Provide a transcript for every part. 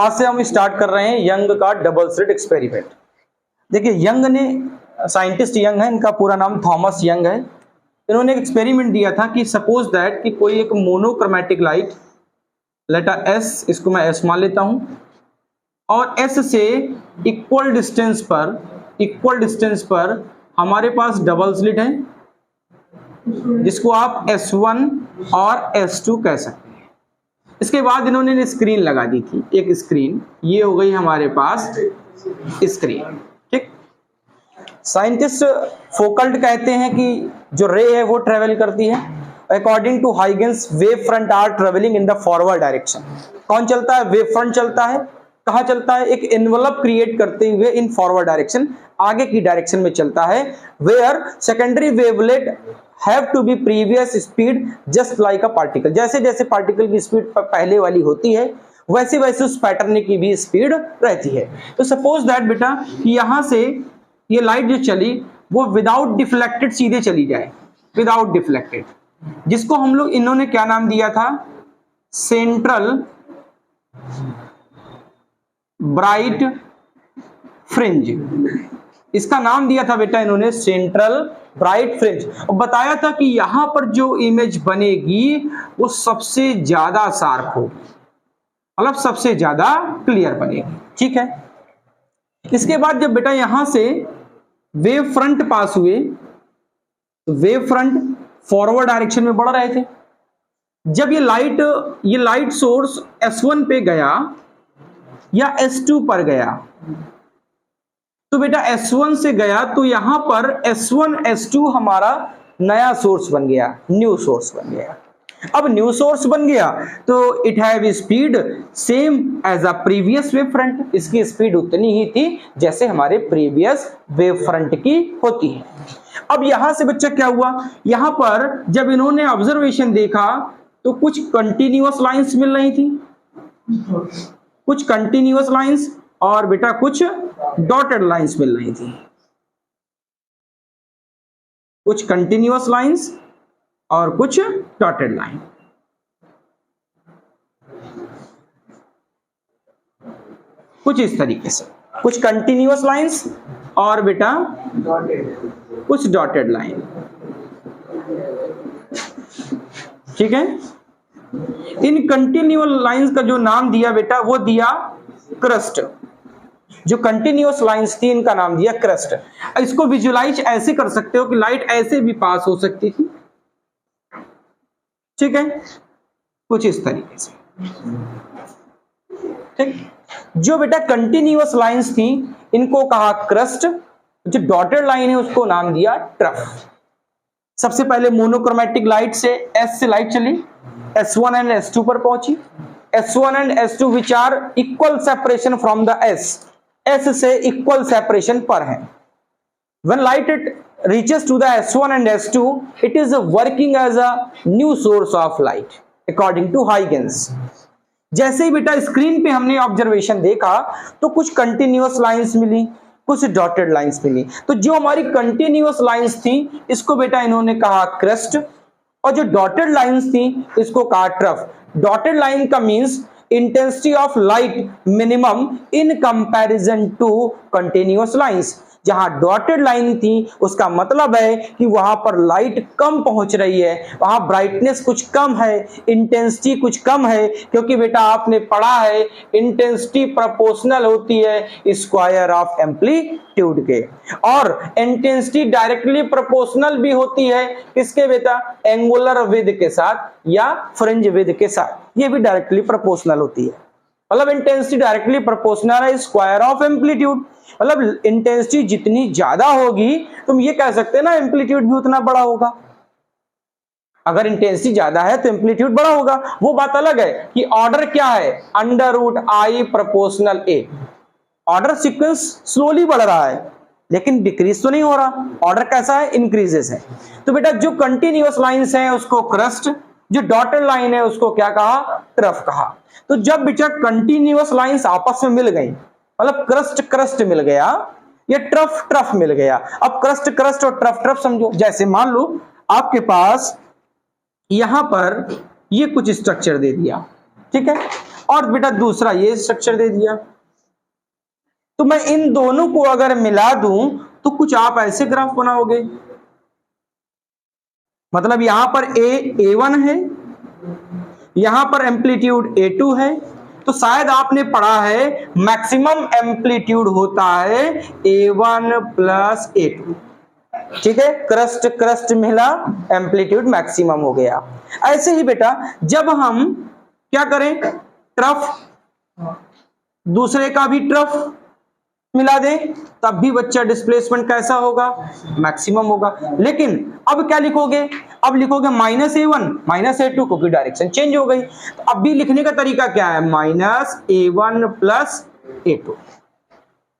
आज से हम स्टार्ट कर रहे हैं यंग का डबल स्लिट एक्सपेरिमेंट। देखिए यंग ने, साइंटिस्ट यंग है, इनका पूरा नाम थॉमस यंग है। इन्होंने एक एक्सपेरिमेंट दिया था कि सपोज दैट कि कोई एक मोनोक्रोमेटिक लाइट, लेटर एस, इसको मैं एस मान लेता हूं, और एस से इक्वल डिस्टेंस पर हमारे पास डबल स्लिट है, जिसको आप S1 और S2 कह सकते हैं। इसके बाद इन्होंने स्क्रीन लगा दी थी, एक स्क्रीन, ये हो गई हमारे पास स्क्रीन। ठीक, साइंटिस्ट फोकल्ट कहते हैं कि जो रे है वो ट्रेवल करती है according to Huygens wave front are travelling in the forward direction. कौन चलता है? वेव फ्रंट चलता है। कहाँ चलता है? एक एनवलप क्रिएट करते हुए इन फॉरवर्ड डायरेक्शन, आगे की डायरेक्शन में चलता है। Where secondary wavelet have to be previous speed just like a particle. जैसे जैसे पार्टिकल की स्पीड पहले वाली होती है वैसे वैसे उस पैटर्न की भी स्पीड रहती है। तो सपोज दैट बेटा कि यहां से ये लाइट जो चली वो विदाउट डिफ्लेक्टेड सीधे चली जाए, विदाउट डिफ्लेक्टेड, जिसको हम लोग, इन्होंने क्या नाम दिया था? Central bright fringe. इसका नाम दिया था बेटा इन्होंने सेंट्रल ब्राइट फ्रिंज, और बताया था कि यहां पर जो इमेज बनेगी वो सबसे ज्यादा शार्प होगी, मतलब सबसे ज्यादा क्लियर बनेगी। ठीक है, इसके बाद जब बेटा यहां से वेव फ्रंट पास हुए, तो वेव फ्रंट फॉरवर्ड डायरेक्शन में बढ़ रहे थे। जब ये लाइट सोर्स S1 पे गया या S2 पर गया, तो बेटा S1 से गया तो यहां पर S1 S2 हमारा नया सोर्स बन गया, न्यू सोर्स बन गया। अब न्यू सोर्स बन गया तो it have speed same as a previous wave front. इसकी स्पीड उतनी ही थी जैसे हमारे प्रीवियस वेव फ्रंट की होती है। अब यहां से बच्चा क्या हुआ, यहां पर जब इन्होंने ऑब्जर्वेशन देखा तो कुछ कंटिन्यूअस लाइंस मिल रही थी, कुछ कंटिन्यूअस लाइंस, और बेटा कुछ डॉटेड लाइंस मिल रही थी, कुछ कंटिन्यूअस लाइंस और कुछ डॉटेड लाइन। कुछ इस तरीके से, कुछ कंटिन्यूअस लाइंस और बेटा कुछ डॉटेड लाइन। ठीक है, इन कंटिन्यूअस लाइंस का जो नाम दिया बेटा वो दिया क्रस्ट। जो कंटिन्यूअस लाइंस थी इनका नाम दिया क्रस्ट। इसको विजुलाइज ऐसे कर सकते हो कि लाइट ऐसे भी पास हो सकती थी। ठीक है, कुछ इस तरीके से। ठीक, जो बेटा कंटिन्यूअस लाइंस थी इनको कहा क्रस्ट, जो डॉटेड लाइन है उसको नाम दिया ट्रफ। सबसे पहले मोनोक्रोमेटिक लाइट से एस से लाइट चली, S1 एंड S2 पर पहुंची। S1 and S2 which are equal separation from the S से इक्वल सेपरेशन पर है। When light it reaches to the S1 and S2, it is working as a new source of light according to Huygens। जैसे ही बेटा screen पे हमने observation देखा तो कुछ कंटिन्यूअस लाइंस मिली, कुछ डॉटेड लाइंस मिली। तो जो हमारी कंटिन्यूअस लाइंस थी इसको बेटा इन्होंने कहा क्रस्ट, और जो डॉटेड लाइंस थी इसको कहा ट्रफ। डॉटेड लाइन का means intensity of light minimum in comparison to continuous lines. जहां डॉटेड लाइन थी उसका मतलब है कि वहां पर लाइट कम पहुंच रही है, वहां ब्राइटनेस कुछ कम है, इंटेंसिटी कुछ कम है, क्योंकि बेटा आपने पढ़ा है इंटेंसिटी प्रोपोर्शनल होती है स्क्वायर ऑफ एम्पलीट्यूड के, और इंटेंसिटी डायरेक्टली प्रोपोर्शनल भी होती है किसके बेटा? एंगुलर विड्थ के साथ या फ्रिंज विड्थ के साथ, ये भी डायरेक्टली प्रोपोर्शनल होती है। मतलब इंटेंसिटी डायरेक्टली प्रोपोर्शनल है स्क्वायर ऑफ एम्पलीट्यूड। मतलब इंटेंसिटी जितनी ज्यादा होगी तुम ये कह सकते हैं ना एम्पलीट्यूड भी उतना बड़ा होगा। अगर इंटेंसिटी ज्यादा है तो एम्पलीट्यूड बड़ा होगा। वो बात अलग है कि ऑर्डर क्या है, √I proportional A। Order sequence slowly बढ़ रहा है लेकिन डिक्रीज तो नहीं हो रहा, ऑर्डर कैसा है? इंक्रीजेस है। तो बेटा जो कंटिन्यूअस लाइंस है उसको क्रस्ट, जो डॉटेड लाइन है उसको क्या कहा? ट्रफ कहा। तो जब बेटा कंटिन्यूअस लाइंस आपस में मिल गई, मतलब क्रस्ट मिल गया, ये ट्रफ मिल गया। अब क्रस्ट और ट्रफ समझो। जैसे मान लो आपके पास यहां पर ये कुछ स्ट्रक्चर दे दिया, ठीक है, और बेटा दूसरा ये स्ट्रक्चर दे दिया। तो मैं इन दोनों को अगर मिला दूं तो कुछ आप ऐसे ग्राफ बनाओगे, मतलब यहां पर A1 है, यहां पर एम्पलीट्यूड A2 है। तो शायद आपने पढ़ा है मैक्सिमम एम्पलीट्यूड होता है A1 प्लस A2, ठीक है। क्रस्ट क्रस्ट मिला, एम्पलीट्यूड मैक्सिमम हो गया। ऐसे ही बेटा जब हम क्या करें, ट्रफ दूसरे का भी ट्रफ मिला दें तब भी बच्चा डिस्प्लेसमेंट कैसा होगा, मैक्सिमम होगा। लेकिन अब क्या लिखोगे, अब लिखोगे -A1 -A2 क्योंकि डायरेक्शन चेंज हो गई। तो अब भी लिखने का तरीका क्या है, -A1 plus A2,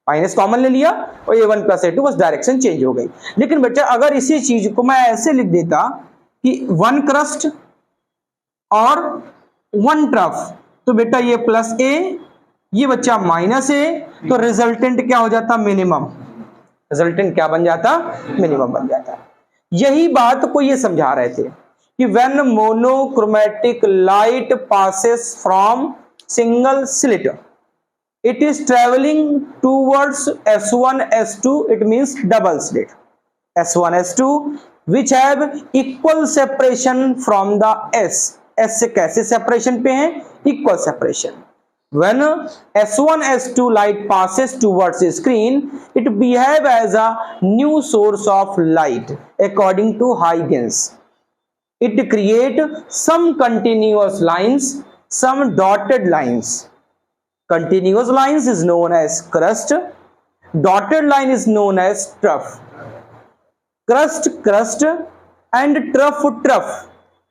minus common ले लिया और A1 प्लस A2, बस डायरेक्शन चेंज हो गई। लेकिन बच्चा अगर इसी चीज को मैं ऐसे लिख देता कि 1 क्रस्ट और 1 ट्रफ, तो बेटा ये प्लस A, ये बच्चा -A, तो रिजल्टेंट क्या हो जाता, मिनिमम। रिजल्टेंट क्या बन जाता, मिनिमम बन जाता। यही बात को ये समझा रहे थे कि when monochromatic light passes from single slit, it is traveling towards S1 S2, it means double slit S1 S2 which have equal separation from the S से कैसे सेपरेशन पे है, equal separation. when S1 S2 light passes towards the screen, it behave as a new source of light according to Huygens. It create some continuous lines, some dotted lines. Continuous lines is known as crust, dotted line is known as trough. Crust crust and trough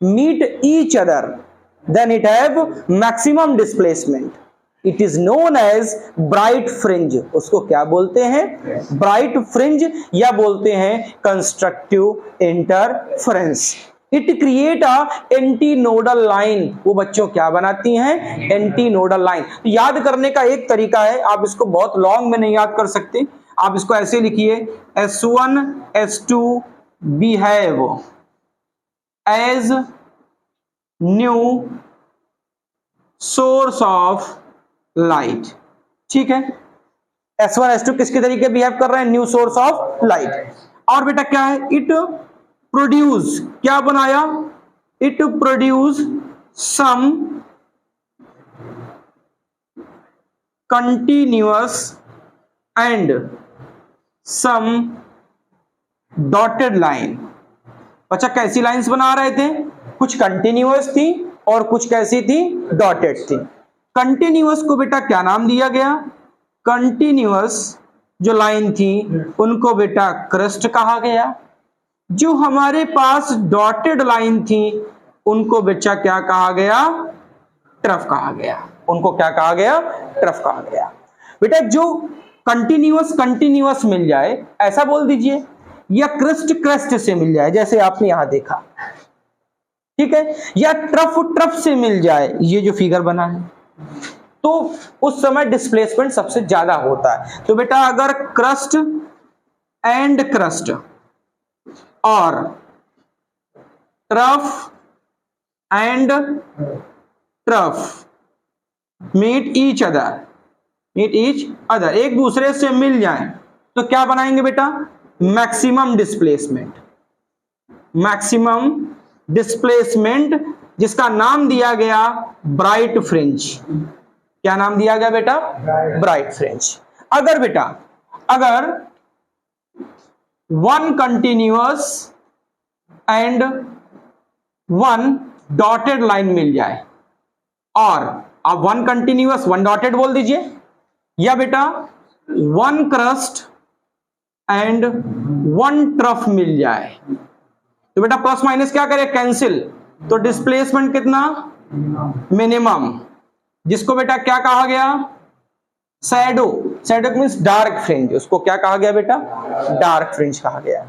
meet each other, then it have maximum displacement. It is known as bright fringe. उसको क्या बोलते हैं, bright fringe, या बोलते हैं constructive interference. It create a antinodal line, वो बच्चों क्या बनाती हैं, एंटीनोडल लाइन। याद करने का एक तरीका है, आप इसको बहुत लॉन्ग में नहीं याद कर सकते, आप इसको ऐसे लिखिए, S1 S2 behave as new source of light, ठीक है। S1 S2 किसके तरीके बिहेव कर रहे हैं, न्यू सोर्स ऑफ लाइट। और बेटा क्या है, इट प्रोड्यूस, क्या बनाया, it produce some continuous and some dotted line. अच्छा कैसी लाइंस बना रहे थे, कुछ कंटिन्यूअस थी और कुछ कैसी थी, डॉटेड थी। कंटिन्यूअस को बेटा क्या नाम दिया गया, कंटिन्यूअस जो लाइन थी उनको बेटा क्रस्ट कहा गया। जो हमारे पास डॉटेड लाइन थी उनको बच्चा क्या कहा गया, ट्रफ कहा गया। उनको क्या कहा गया, ट्रफ कहा गया। बेटा जो कंटिन्यूअस कंटिन्यूअस मिल जाए ऐसा बोल दीजिए, या क्रस्ट क्रस्ट से मिल जाए जैसे आपने यहां देखा, ठीक है, या ट्रफ ट्रफ से मिल जाए, ये जो फिगर बना है, तो उस समय डिस्प्लेसमेंट सबसे ज्यादा होता है। तो बेटा अगर क्रस्ट एंड क्रस्ट और trough and trough meet each other, एक दूसरे से मिल जाएं तो क्या बनाएंगे बेटा, मैक्सिमम डिस्प्लेसमेंट, जिसका नाम दिया गया ब्राइट फ्रिंज। क्या नाम दिया गया बेटा, ब्राइट फ्रिंज। अगर बेटा अगर 1 कंटिन्यूअस एंड 1 डॉटेड लाइन मिल जाए, और आप 1 कंटिन्यूअस 1 डॉटेड बोल दीजिए, या बेटा 1 क्रस्ट एंड 1 ट्रफ मिल जाए, तो बेटा प्लस माइनस क्या करे, कैंसिल, तो डिस्प्लेसमेंट कितना, मिनिमम, जिसको बेटा क्या कहा गया, shadow. Shadow means dark fringe, उसको क्या कहा गया बेटा, डार्क फ्रिंज कहा गया।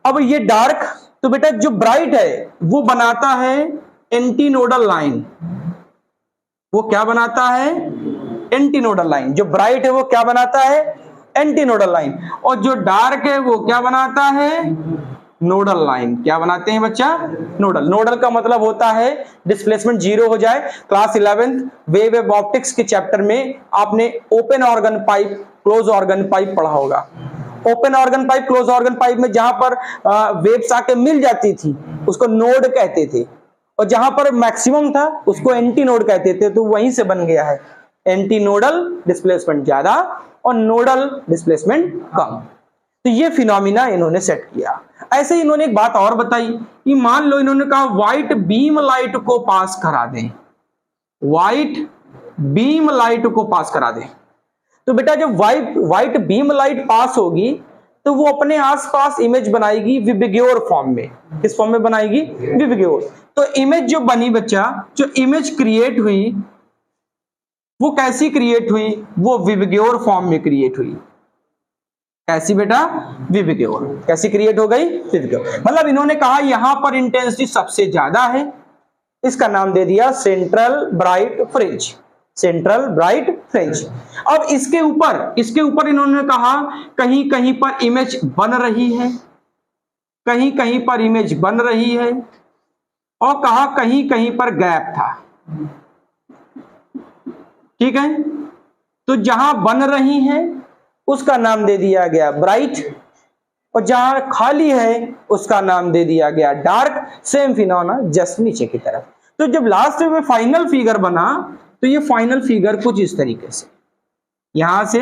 अब ये डार्क, तो बेटा जो ब्राइट है वो बनाता है एंटीनोडल लाइन, वो क्या बनाता है, एंटीनोडल लाइन। जो ब्राइट है वो क्या बनाता है, एंटीनोडल लाइन, और जो डार्क है वो क्या बनाता है, नोडल लाइन। क्या बनाते हैं बच्चा? नोडल। नोडल का मतलब होता है डिस्प्लेसमेंट जीरो हो जाए। क्लास 11th वेव ऑप्टिक्स के चैप्टर में आपने open organ pipe, close organ pipe पढ़ा होगा। Open organ pipe, close organ pipe में जहां पर वेव्स आके मिल जाती थी उसको नोड कहते थे, और जहां पर मैक्सिमम था उसको एंटी नोड कहते थे। तो वहीं से बन गया है एंटी नोडल डिस्प्लेसमेंट ज्यादा और नोडल डिस्प्लेसमेंट कम। तो ये फिनोमिना इन्होंने सेट किया। ऐसे ही इन्होंने एक बात और बताई कि मान लो इन्होंने कहा व्हाइट बीम लाइट को पास करा दें, व्हाइट बीम लाइट को पास करा दें। तो बेटा जब व्हाइट बीम लाइट पास होगी तो वो अपने आसपास इमेज बनाएगी विबग्योर फॉर्म में। किस फॉर्म में बनाएगी? विबग्योर। तो इमेज जो बनी बच्चा, जो इमेज क्रिएट हुई वो कैसी क्रिएट हुई? वो विबग्योर फॉर्म में क्रिएट हुई। कैसी बेटा? विबग्योर। कैसी क्रिएट हो गई? विबग्योर। मतलब इन्होंने कहा यहां पर इंटेंसिटी सबसे ज्यादा है, इसका नाम दे दिया central bright fringe. Central bright fringe. अब इसके ऊपर इन्होंने कहा कहीं कहीं पर इमेज बन रही है, कहीं कहीं पर इमेज बन रही है, और कहा कहीं कहीं पर गैप था। ठीक है, तो जहां बन रही है उसका नाम दे दिया गया ब्राइट, और जहां खाली है उसका नाम दे दिया गया डार्क। सेम फिनोमेना जस्ट नीचे की तरफ। तो जब लास्ट में फाइनल फिगर बना तो ये फाइनल फिगर कुछ इस तरीके से, यहां से,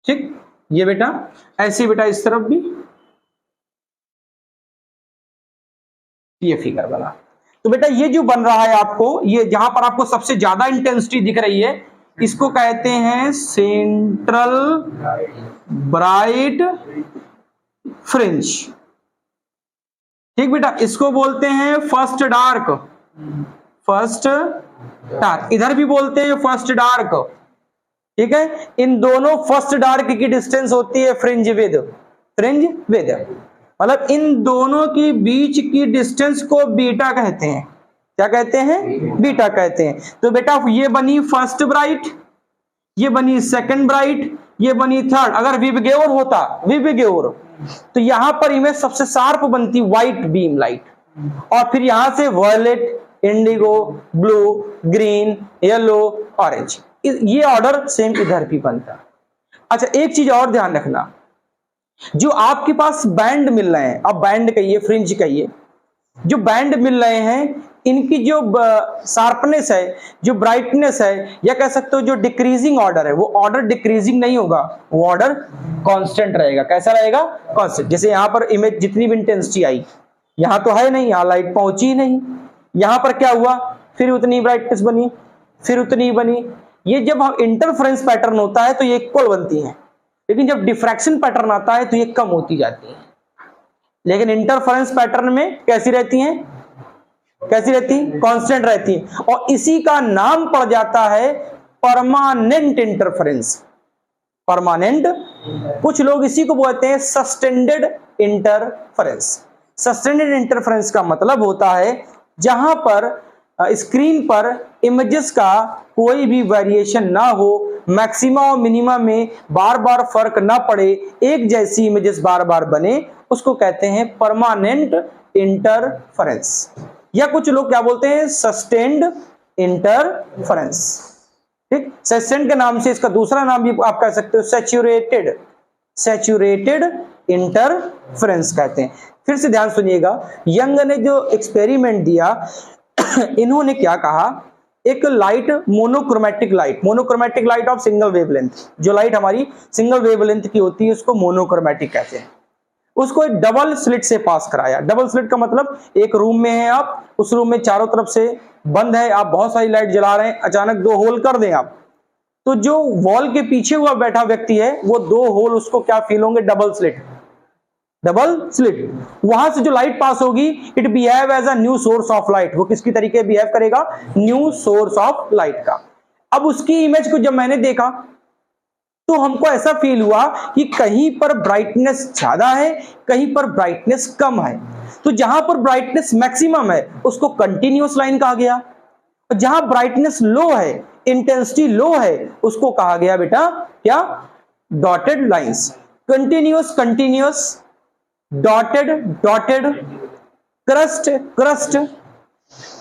ठीक, ये बेटा ऐसे बेटा इस तरफ भी ये फिगर बना। तो बेटा ये जो बन रहा है आपको, ये जहां पर आपको सबसे ज्यादा इंटेंसिटी दिख रही है इसको कहते हैं सेंट्रल ब्राइट फ्रिंज। ठीक बेटा, इसको बोलते हैं फर्स्ट डार्क, फर्स्ट डार्क। इधर भी बोलते हैं फर्स्ट डार्क। ठीक है, इन दोनों फर्स्ट डार्क की डिस्टेंस होती है फ्रिंज विद, फ्रिंज विद। मतलब इन दोनों के बीच की डिस्टेंस को बीटा कहते हैं। क्या कहते हैं? बीटा कहते हैं। तो बेटा ये बनी फर्स्ट ब्राइट, ये बनी सेकंड ब्राइट, ये बनी थर्ड। अगर विबग्योर होता, विबग्योर, तो यहां पर इमेज सबसे शार्प बनती व्हाइट बीम लाइट, और फिर यहां से violet, indigo, blue, green, yellow, orange. ये ऑर्डर सेम इधर भी बनता। अच्छा एक चीज और ध्यान रखना, जो आपके पास बैंड मिल रहे हैं, अब बैंड कहिए, फ्रिंज कहिए, जो बैंड मिल रहे हैं इनकी जो शार्पनेस है, जो ब्राइटनेस है, या कह सकते हो जो डिक्रीजिंग ऑर्डर है, वो ऑर्डर डिक्रीजिंग नहीं होगा, वो ऑर्डर कांस्टेंट रहेगा। कैसा रहेगा? कांस्टेंट। जैसे यहां पर इमेज जितनी भी इंटेंसिटी आई, यहां तो है नहीं, यहां लाइट पहुंची ही नहीं, यहां पर क्या हुआ, फिर उतनी ब्राइटनेस बनी, फिर उतनी बनी। ये जब हम इंटरफेरेंस पैटर्न होता है तो ये इक्वल बनती है, लेकिन जब डिफ्रैक्शन पैटर्न आता है तो ये कम होती जाती है। लेकिन इंटरफेरेंस पैटर्न में कैसी रहती हैं? कैसी रहती? कांस्टेंट रहती है, और इसी का नाम पड़ जाता है परमानेंट इंटरफेरेंस। परमानेंट। कुछ लोग इसी को बोलते हैं सस्टेंडेड इंटरफेरेंस। सस्टेंडेड इंटरफेरेंस का मतलब होता है जहां पर स्क्रीन पर इमेजेस का कोई भी वेरिएशन ना हो, मैक्सिमा और मिनिमा में बार बार फर्क ना पड़े, एक जैसी इमेजेस बार बार बने, उसको कहते हैं परमानेंट इंटरफेरेंस। या कुछ लोग क्या बोलते हैं? Sustained interference. ठीक, सस्टेन्ड के नाम से इसका दूसरा नाम भी आप कह सकते हो सैचुरेटेड, सैचुरेटेड इंटरफेरेंस कहते हैं। फिर से ध्यान सुनिएगा, यंग ने जो एक्सपेरिमेंट दिया इन्होंने क्या कहा, एक light monochromatic light, monochromatic light of single wavelength, जो लाइट हमारी सिंगल वेवलेंथ की होती है उसको मोनोक्रोमेटिक कहते हैं, उसको एक डबल स्लिट से पास कराया। डबल स्लिट का मतलब एक रूम में है आप, उस रूम में चारों तरफ से बंद है, आप बहुत सारी लाइट जला रहे हैं, अचानक दो होल कर दें आप, तो जो वॉल के पीछे हुआ बैठा व्यक्ति है वो दो होल उसको क्या फील होंगे? Double slit, double slit. वहां से जो लाइट पास होगी it behave as a new source of light. वो किसकी तरीके बिहेव करेगा? न्यू सोर्स ऑफ लाइट का। अब उसकी इमेज को जब मैंने देखा तो हमको ऐसा फील हुआ कि कहीं पर ब्राइटनेस ज्यादा है, कहीं पर ब्राइटनेस कम है। तो जहां पर ब्राइटनेस मैक्सिमम है उसको कंटिन्यूअस लाइन कहा गया, और जहां ब्राइटनेस लो है, इंटेंसिटी लो है, उसको कहा गया बेटा क्या? Dotted lines. Continuous continuous, dotted dotted, crust crust,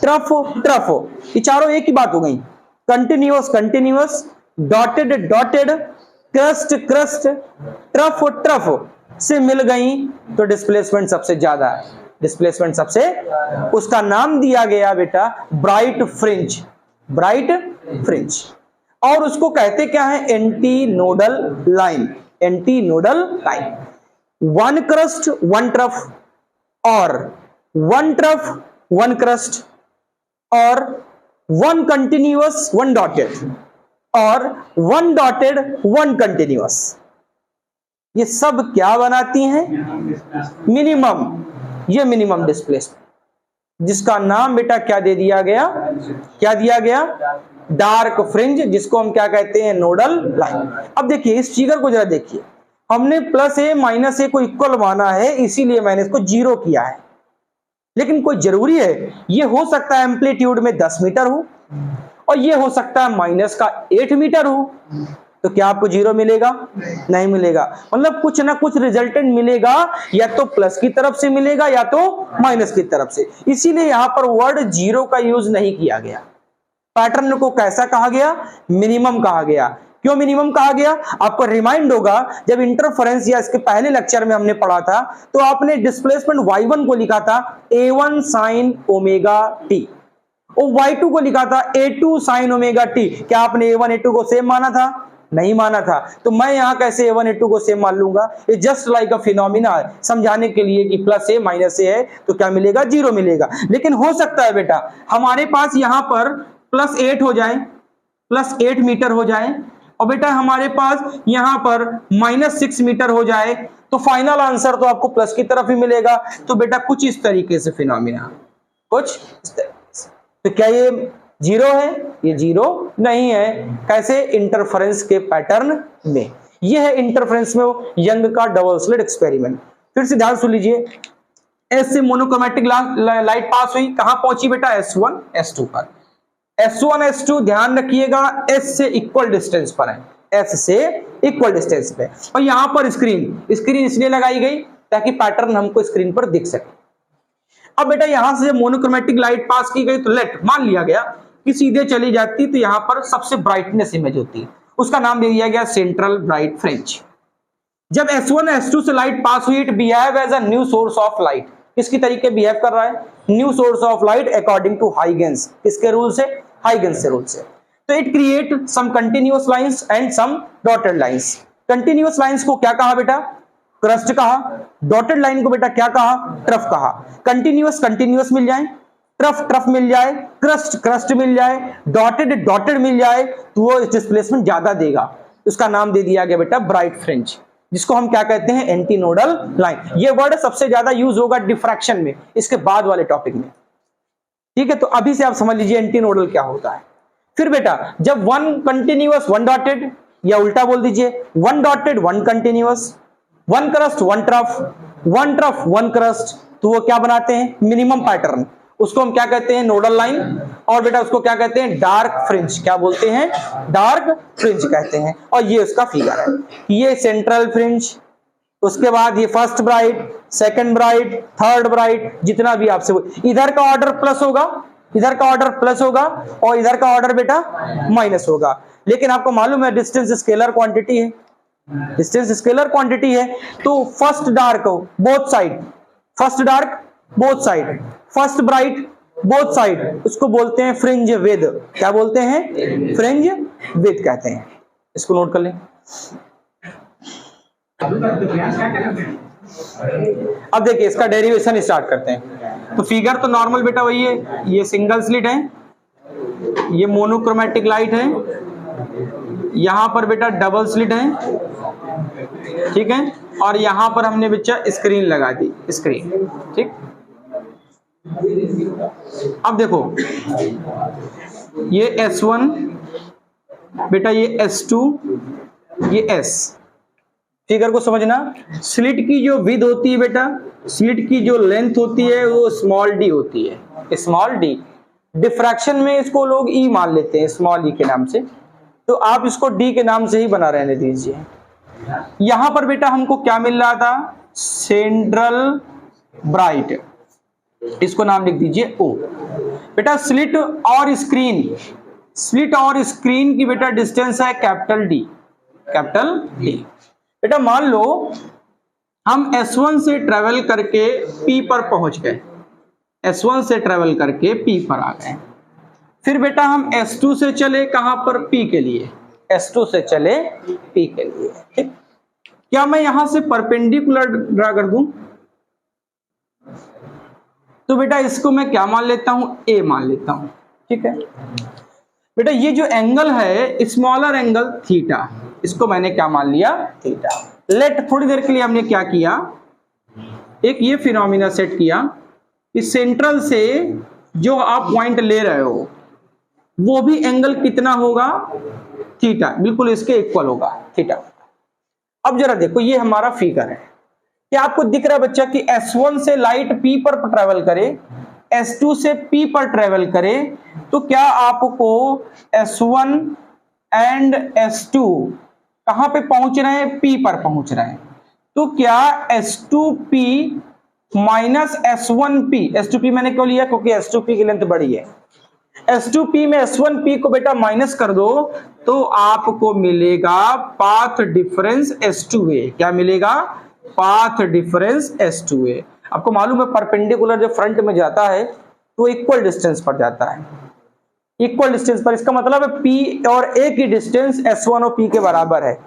trough trough, ये चारों एक ही बात हो गई। Continuous continuous, dotted dotted, crust crust, trough trough से मिल गई तो डिस्प्लेसमेंट सबसे ज्यादा है, डिस्प्लेसमेंट सबसे, उसका नाम दिया गया बेटा ब्राइट फ्रिंज, ब्राइट फ्रिंज। और उसको कहते क्या है, anti nodal line, anti nodal line. One crust one trough, और वन ट्रफ वन क्रस्ट, और वन कंटिन्यूअस वन डॉटेड, और वन डॉटेड वन कंटिन्यूअस। ये सब क्या बनाती हैं, मिनिमम, ये मिनिमम डिस्प्लेसमेंट, जिसका नाम बेटा क्या दे दिया गया, क्या दिया गया, डार्क फ्रिंज, जिसको हम क्या कहते हैं, नोडल लाइन। अब देखिए इस फिगर को जरा देखिए, हमने प्लस ए माइनस ए को इक्वल माना है, इसीलिए मैंने इसको जीरो किया है। लेकिन कोई जरूरी है, ये हो सकता है एम्पलीट्यूड में 10 मीटर हो, और ये हो सकता है माइनस का 8 मीटर हो, तो क्या आपको जीरो मिलेगा, नहीं मिलेगा। मतलब कुछ ना कुछ रिजल्टेंट मिलेगा, या तो प्लस की तरफ से मिलेगा या तो माइनस की तरफ से। इसीलिए यहां पर वर्ड जीरो का यूज नहीं किया गया। पैटर्न को कैसा कहा गया, मिनिमम कहा गया। क्यों मिनिमम कहा गया, आपको रिमाइंड होगा जब इंटरफेरेंस या इसके पहले लेक्चर में हमने पढ़ा था, तो आपने डिस्प्लेसमेंट y1 को लिखा था a1 sin ओमेगा t, और y2 को लिखा था a2 sin ओमेगा t। क्या आपने a1 a2 को सेम माना था, नहीं माना था। तो मैं यहां कैसे a1 a2 को सेम मान लूंगा, ये जस्ट लाइक अ फिनोमिना समझाने के लिए कि प्लस ए माइनस ए है तो क्या मिलेगा, जीरो मिलेगा। लेकिन हो सकता है बेटा हमारे पास यहां पर प्लस 8 हो जाए, प्लस 8 मीटर हो जाए, और बेटा हमारे पास यहां पर माइनस 6 मीटर हो जाए, तो फाइनल आंसर तो आपको प्लस की तरफ ही मिलेगा। तो बेटा कुछ इस तरीके से फिनोमिना, कुछ इस तरीके से। तो क्या ये जीरो है, ये जीरो नहीं है। कैसे, इंटरफेरेंस के पैटर्न में। ये है इंटरफेरेंस में यंग का डबल स्लिट एक्सपेरिमेंट। फिर से ध्यान सुन लीजिए, एस से मोनोक्रोमैटिक लाइट पास हुई, कहां पहुंची बेटा, S1 S2 पर। S1 S2 ध्यान रखिएगा S से इक्वल डिस्टेंस पर है, S से इक्वल डिस्टेंस पे। और यहां पर स्क्रीन इसलिए लगाई गई ताकि पैटर्न हमको स्क्रीन पर दिख सके। अब बेटा यहां से मोनोक्रोमैटिक लाइट पास की गई, तो लेट मान लिया गया कि सीधे चली जाती, तो यहां पर सबसे ब्राइटनेस इमेज होती है, उसका नाम दे दिया गया सेंट्रल ब्राइट फ्रिंज। जब S1 S2 से लाइट पास हुई, it behave as a new source of light. किसकी तरीके बिहेव कर रहा है, new source of light according to Huygens. किसके रूल से, हाइगेंस के रूल से। तो it create some continuous lines and some dotted lines. Continuous lines को क्या कहा बेटा, क्रस्ट कहा। डॉटेड लाइन को बेटा क्या कहा, ट्रफ कहा। कंटिन्यूअस कंटिन्यूअस मिल जाए, ट्रफ ट्रफ मिल जाए, क्रस्ट क्रस्ट मिल जाए, डॉटेड डॉटेड मिल जाए, तो वो डिस्प्लेसमेंट ज्यादा देगा। उसका नाम दे दिया गया बेटा ब्राइट फ्रिंज, जिसको हम क्या कहते हैं, एंटी नोडल लाइन। ये वर्ड सबसे ज्यादा यूज होगा डिफ्रैक्शन में, इसके बाद वाले टॉपिक में। ठीक है, तो अभी से आप समझ लीजिए एंटी नोडल क्या होता है। फिर बेटा जब वन कंटिन्यूअस वन डॉटेड, या उल्टा बोल दीजिए one dotted one continuous, one crust one trough one crust, तो वो क्या बनाते हैं, मिनिमम पैटर्न। उसको हम क्या कहते हैं, नोडल लाइन। और बेटा उसको क्या कहते हैं, डार्क फ्रिंज। क्या बोलते हैं, डार्क फ्रिंज कहते हैं। और ये उसका फिगर है, ये सेंट्रल फ्रिंज, उसके बाद ये first bright, second bright, third bright, जितना भी आपसे। इधर का ऑर्डर प्लस होगा, इधर का ऑर्डर प्लस होगा, और इधर का ऑर्डर बेटा माइनस होगा। लेकिन आपको मालूम है डिस्टेंस स्केलर क्वांटिटी है, डिस्टेंस स्केलर क्वांटिटी है। तो first dark both side, first dark both side, first bright both side, उसको बोलते हैं फ्रिंज विद। क्या बोलते हैं, फ्रिंज विद कहते हैं। इसको नोट कर लें। अब देखिए इसका डेरिवेशन स्टार्ट करते हैं। तो फिगर तो नॉर्मल बेटा वही है, ये सिंगल स्लिट है, ये मोनोक्रोमैटिक लाइट है, यहां पर बेटा डबल स्लिट है, ठीक है, और यहां पर हमने बच्चा स्क्रीन लगा दी, स्क्रीन। ठीक, अब देखो ये S1 बेटा, ये S2, ये S। फिगर को समझना, स्लिट की जो विड्थ होती है बेटा, स्लिट की जो लेंथ होती है वो स्मॉल d होती है, स्मॉल d। डिफ्रैक्शन में इसको लोग e मान लेते हैं, स्मॉल e के नाम से, तो आप इसको d के नाम से ही बना रहने दीजिए। यहां पर बेटा हमको क्या मिल रहा था, सेंट्रल ब्राइट, इसको नाम लिख दीजिए O। बेटा स्लिट और स्क्रीन, स्लिट और स्क्रीन की बेटा डिस्टेंस है कैपिटल D, कैपिटल D। बेटा मान लो हम S1 से ट्रेवल करके P पर पहुंच गए, S1 से ट्रेवल करके P पर आ गए, फिर बेटा हम S2 से चले कहां पर, P के लिए, S2 से चले P के लिए, ठीक। क्या मैं यहां से परपेंडिकुलर ड्रा कर दूं, तो बेटा इसको मैं क्या मान लेता हूं, A मान लेता हूं, ठीक है। बेटा ये जो एंगल है स्मॉलर एंगल थीटा, इसको मैंने क्या मान लिया, थीटा। लेट थोड़ी देर के लिए हमने क्या किया, एक ये फिनोमिना सेट किया कि सेंट्रल से जो आप पॉइंट ले रहे हो वो भी एंगल कितना होगा, थीटा, बिल्कुल इसके इक्वल होगा, थीटा। अब जरा देखो ये हमारा फिगर है, क्या आपको दिख रहा है बच्चा कि S1 से लाइट P पर ट्रेवल करे, S2 से P पर ट्रेवल करे, तो क्या आपको S1 एंड S2 कहां पे पहुंच रहे हैं, P पर पहुंच रहे हैं, तो क्या S2P माइनस S1P, S2P मैंने क्यों लिया, क्योंकि S2P की लेंथ बड़ी है, S2P में S1P को बेटा माइनस कर दो तो आपको मिलेगा पाथ डिफरेंस S2A। क्या मिलेगा, पाथ डिफरेंस S2A। आपको मालूम है परपेंडिकुलर जो फ्रंट में जाता है तो इक्वल डिस्टेंस पर जाता है, इक्वल डिस्टेंस पर, इसका मतलब है P और A की डिस्टेंस S1 और P के बराबर है,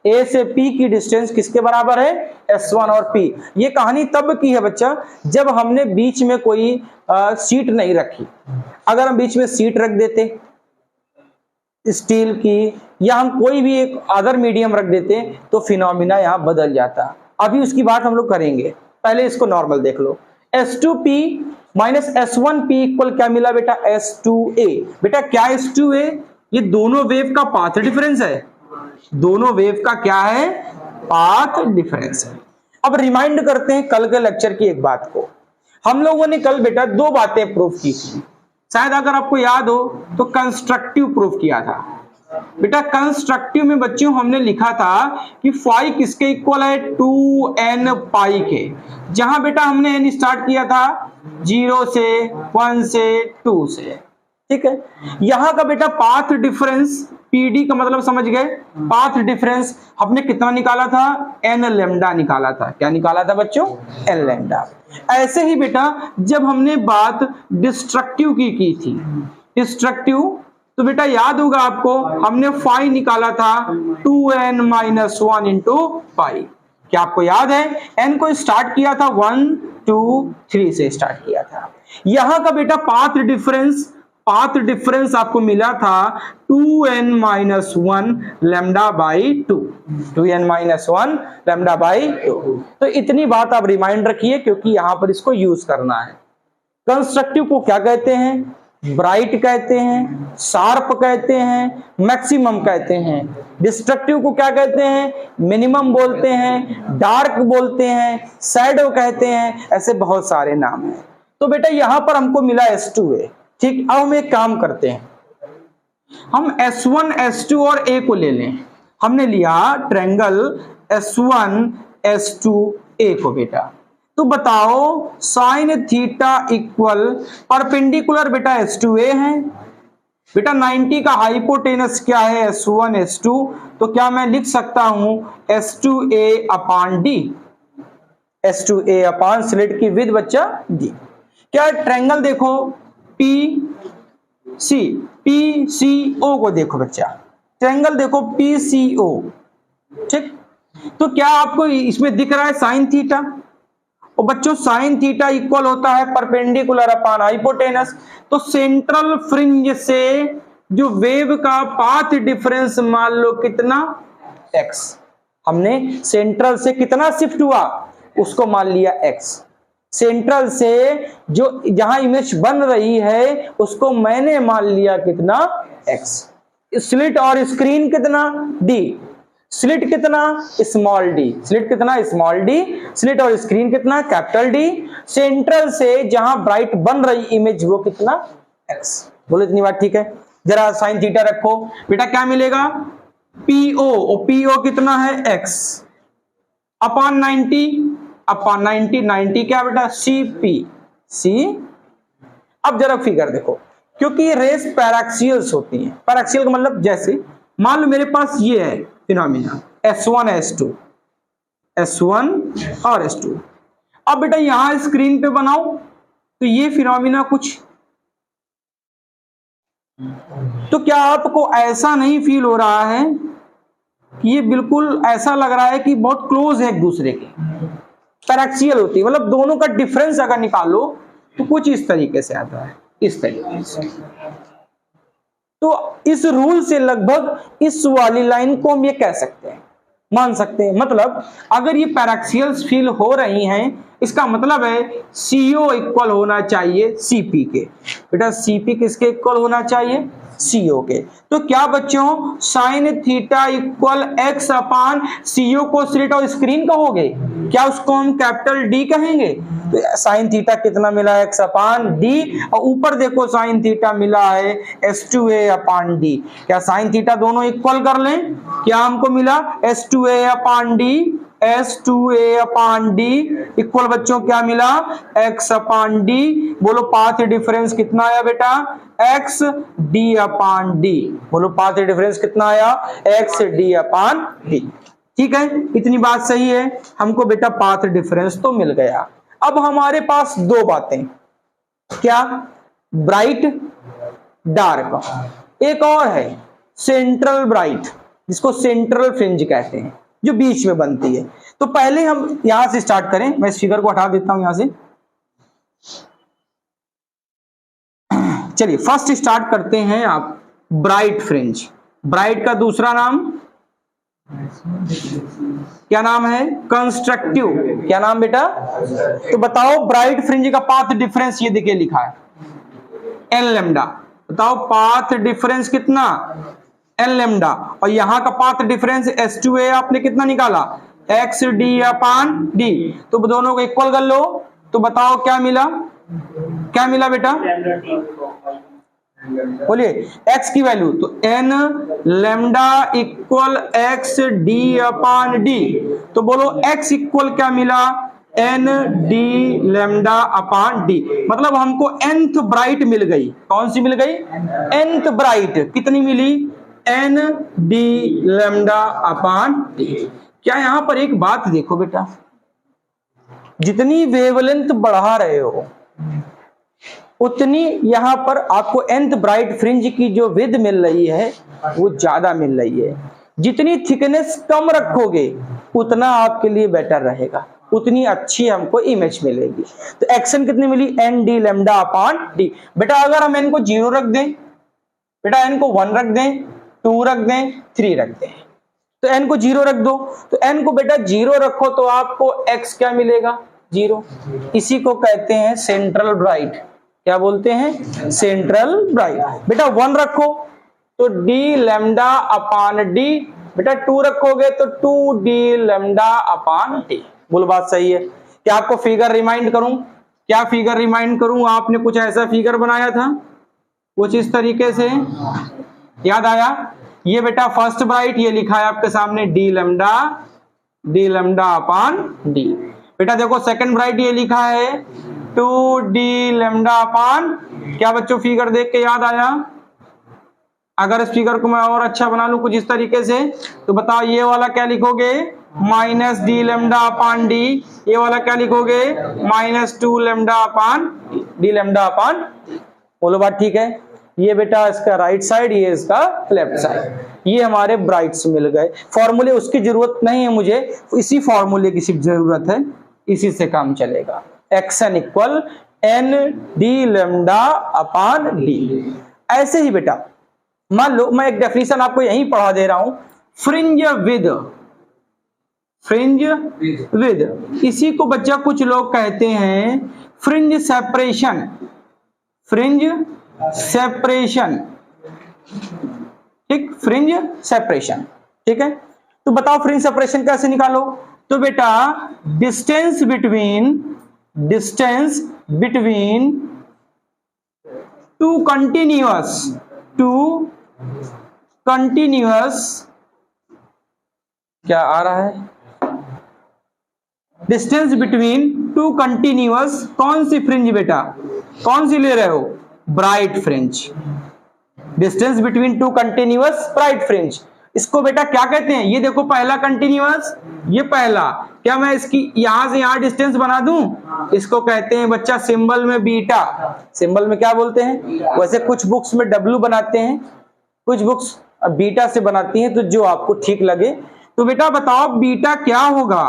A से P की डिस्टेंस किसके बराबर है, S1 और P। ये कहानी तब की है बच्चा जब हमने बीच में कोई सीट नहीं रखी, अगर हम बीच में सीट रख देते स्टील की या हम कोई भी एक अदर मीडियम रख देते तो फिनोमिना यहां बदल जाता। अभी उसकी बात हम लोग करेंगे, पहले इसको नॉर्मल देख लो। S2P माइनस S1P इक्वल क्या मिला बेटा, S2A। बेटा क्या S2A, ये दोनों वेव का पाथ डिफरेंस है, दोनों वेव का क्या है, पाथ डिफरेंस है। अब रिमाइंड करते हैं कल के लेक्चर की एक बात को, हम लोगों ने कल बेटा दो बातें प्रूव की थी, शायद अगर आपको याद हो तो कंस्ट्रक्टिव प्रूफ किया था। बेटा कंस्ट्रक्टिव में बच्चों हमने लिखा था कि फाई किसके इक्वल है, 2n पाई के, जहां बेटा हमने n स्टार्ट किया था 0 से 1 से 2 से, ठीक है। यहां का बेटा पाथ डिफरेंस PD का मतलब समझ गए, पाथ डिफरेंस हमने कितना निकाला था, n लैम्डा निकाला था। क्या निकाला था बच्चों, n लैम्डा। ऐसे ही बेटा जब हमने बात डिस्ट्रक्टिव की थी, डिस्ट्रक्टिव, तो बेटा याद होगा आपको हमने फाई निकाला था 2n माइनस 1 इंटू पाई। क्या आपको याद है, n को स्टार्ट किया था 1 2 3 से स्टार्ट किया था। यहां का बेटा पाथ डिफरेंस आपको मिला था 2n minus 1 lambda by 2, 2n minus 1 lambda by 2। तो इतनी बात आप रिमाइंड रखिए क्योंकि यहां पर इसको यूज करना है। कंस्ट्रक्टिव को क्या कहते हैं, ब्राइट कहते हैं, शार्प कहते हैं, मैक्सिमम कहते हैं। डिस्ट्रक्टिव को क्या कहते हैं, मिनिमम बोलते हैं, डार्क बोलते हैं, शैडो कहते हैं, ऐसे बहुत सारे नाम हैं। तो बेटा यहां पर हमको मिला S2A, ठीक। अब हम एक काम करते हैं, हम S1 S2 और A को ले लें। हमने लिया ट्रायंगल S1 S2 A को बेटा, तो बताओ साइन थीटा इक्वल परपेंडिकुलर बेटा S2A है, बेटा 90 का हाइपोटेनस क्या है S1 S2, तो क्या मैं लिख सकता हूं S2A अपान D, S2A अपान स्लिट की विड्थ बच्चा D। क्या ट्रायंगल देखो PCO को देखो बच्चा, ट्रायंगल देखो PCO, ठीक। तो क्या आपको इसमें दिख रहा है साइन थीटा, और बच्चों साइन थीटा इक्वल होता है परपेंडिकुलर अपान हाइपोटेनस। तो सेंट्रल फ्रिंज से जो वेव का पाथ डिफरेंस मान लो कितना, x। हमने सेंट्रल से कितना शिफ्ट हुआ उसको मान लिया x, सेंट्रल से जो जहां इमेज बन रही है उसको मैंने मान लिया कितना, x। स्लिट और स्क्रीन कितना, d। स्लिट कितना, स्मॉल d। स्लिट कितना, स्मॉल d। स्लिट और स्क्रीन कितना, कैपिटल D। सेंट्रल से जहां ब्राइट बन रही इमेज वो कितना, x। बोलो इतनी बात ठीक है। जरा साइन थीटा रखो बेटा, क्या मिलेगा पीओ, और पीओ कितना है x अपॉन 90, अपॉन 90, 90 क्या बेटा सीपी सी। अब जरा फिगर देखो, क्योंकि ये रेस पैराक्सियल्स होती हैं। पैराक्सियल का मतलब जैसे मान लो मेरे पास ये है फिनोमिना S1 S2, S1 और S2। अब बेटा यहां स्क्रीन पे बनाओ तो ये फिनोमिना कुछ, तो क्या आपको ऐसा नहीं फील हो रहा है कि ये बिल्कुल ऐसा लग रहा है कि बहुत क्लोज है एक दूसरे के, पैराक्सियल होती है, मतलब दोनों का डिफरेंस अगर निकालो तो कुछ इस तरीके से आता है, इस तरीके से। तो इस रूल से लगभग इस वाली लाइन को हम ये कह सकते हैं, मान सकते हैं। मतलब अगर ये पैराक्सियल्स फील हो रही हैं, इसका मतलब है CO इक्वल होना चाहिए CP के। बेटा CP किसके इक्वल होना चाहिए? CO के। तो क्या बच्चों साइन थीटा इक्वल x अपान CO को स्ट्रेट और स्क्रीन कहोगे? क्या उसको हम कैपिटल D कहेंगे? तो साइन थीटा कितना मिला है? x अपान D, और ऊपर देखो साइन थीटा मिला है S2a अपान D। क्या साइन थीटा दोनों इक्वल कर लें? क्या हमको मिला S2a अपान D, S2a अपान D इक्वल बच्चों क्या मिला? x अपान D। बोलो पाथ डिफरेंस कितना आया बेटा? x D अपान D। बोलो पाथ डिफरेंस कितना आया? x D अपान D। ठीक है, इतनी बात सही है, हमको बेटा पाथ डिफरेंस तो मिल गया। अब हमारे पास दो बातें, क्या? ब्राइट डार्क, एक और है सेंट्रल ब्राइट, जिसको सेंट्रल फ्रिंज कहते हैं, जो बीच में बनती है। तो पहले हम यहां से स्टार्ट करें, मैं इस फिगर को हटा देता हूं यहां से। चलिए फर्स्ट स्टार्ट करते हैं आप ब्राइट फ्रिंज। ब्राइट का दूसरा नाम क्या नाम है? कंस्ट्रक्टिव। क्या नाम बेटा? तो बताओ ब्राइट फ्रिंज का पाथ डिफरेंस ये देखिए लिखा है n लैम्डा। बताओ पाथ डिफरेंस कितना? n lambda. और यहां का पाथ डिफरेंस S2a आपने कितना निकाला? x D अपान D। तो दोनों को इक्वल कर लो, तो बताओ क्या मिला? क्या मिला बेटा? बोलिए x की वैल्यू, तो n lambda equal x D अपान D। तो बोलो x इक्वल क्या मिला? n D lambda upon D। मतलब हमको nth ब्राइट मिल गई। कौन सी मिल गई? nth bright. कितनी मिली? n D lambda upon D। क्या यहां पर एक बात देखो बेटा, जितनी वेवलेंथ बढ़ा रहे हो उतनी यहां पर आपको nth ब्राइट फ्रिंज की जो विड्थ मिल रही है वो ज्यादा मिल रही है। जितनी थिकनेस कम रखोगे उतना आपके लिए बेटर रहेगा, उतनी अच्छी हमको इमेज मिलेगी। तो एक्शन कितनी मिली? n D lambda upon D। बेटा अगर हम n को 0 रख दें, बेटा n को 1 रख दें, 2 रख दें, 3 रख दें, तो n को 0 रख दो। तो n को बेटा 0 रखो तो आपको x क्या मिलेगा? 0। इसी को कहते हैं सेंट्रल ब्राइट। क्या बोलते हैं? Central bright. बेटा 1 रखो तो D लैम्डा अपान D। बेटा 2 रखोगे तो 2D लैम्डा अपान D। बोलो बात सही है? क्या आपको फिगर रिमाइंड करूं? क्या फिगर रिमाइंड करूं? आपने कुछ ऐसा फिगर बनाया था कुछ इस तरीके से, याद आया? ये बेटा फर्स्ट ब्राइट, ये लिखा है आपके सामने D लैम्डा अपान D। बेटा देखो सेकंड ब्राइट, ये लिखा है 2D लैम्डा अपान। क्या बच्चों फिगर देख के याद आया? अगर इस फिगर को मैं और अच्छा बना लूं कुछ इस तरीके से, तो बताओ ये वाला क्या लिखोगे? Minus D lambda upon D। ये वाला क्या लिखोगे? -2 लैम्डा अपान D लैम्डा अपान। बोलो बात ठीक है? ये बेटा इसका राइट साइड, ये इसका लेफ्ट साइड। ये हमारे ब्राइट्स मिल गए। फॉर्मूले उसकी जरूरत नहीं है मुझे, इसी फॉर्मूले की सिर्फ जरूरत है, इसी से काम चलेगा। X n equal n D lambda upon D। ऐसे ही बेटा मान लो मैं एक डेफिनेशन आपको यहीं पढ़ा दे रहा हूं, फ्रिंज विद। इसी को बच्चा कुछ लोग कहते हैं फ्रिंज सेपरेशन। ठीक, फ्रिंज सेपरेशन। ठीक है, तो बताओ फ्रिंज सेपरेशन कैसे निकालो? तो बेटा डिस्टेंस बिटवीन टू कंटिन्यूअस क्या आ रहा है, डिस्टेंस बिटवीन टू कंटिन्यूअस, कौन सी फ्रिंज बेटा, कौन सी ले रहे हो, bright fringe, distance between two continuous bright fringe. इसको बेटा क्या कहते हैं, ये देखो पहला कंटिन्यूअस, ये पहला, क्या मैं इसकी यहां से यहां डिस्टेंस बना दूं, इसको कहते हैं बच्चा सिंबल में बीटा, सिंबल में क्या बोलते हैं, वैसे कुछ बुक्स में डब्लू बनाते हैं, कुछ बुक्स बीटा से बनाती हैं, तो जो आपको ठीक लगे। तो बेटा बताओ बीटा क्या होगा,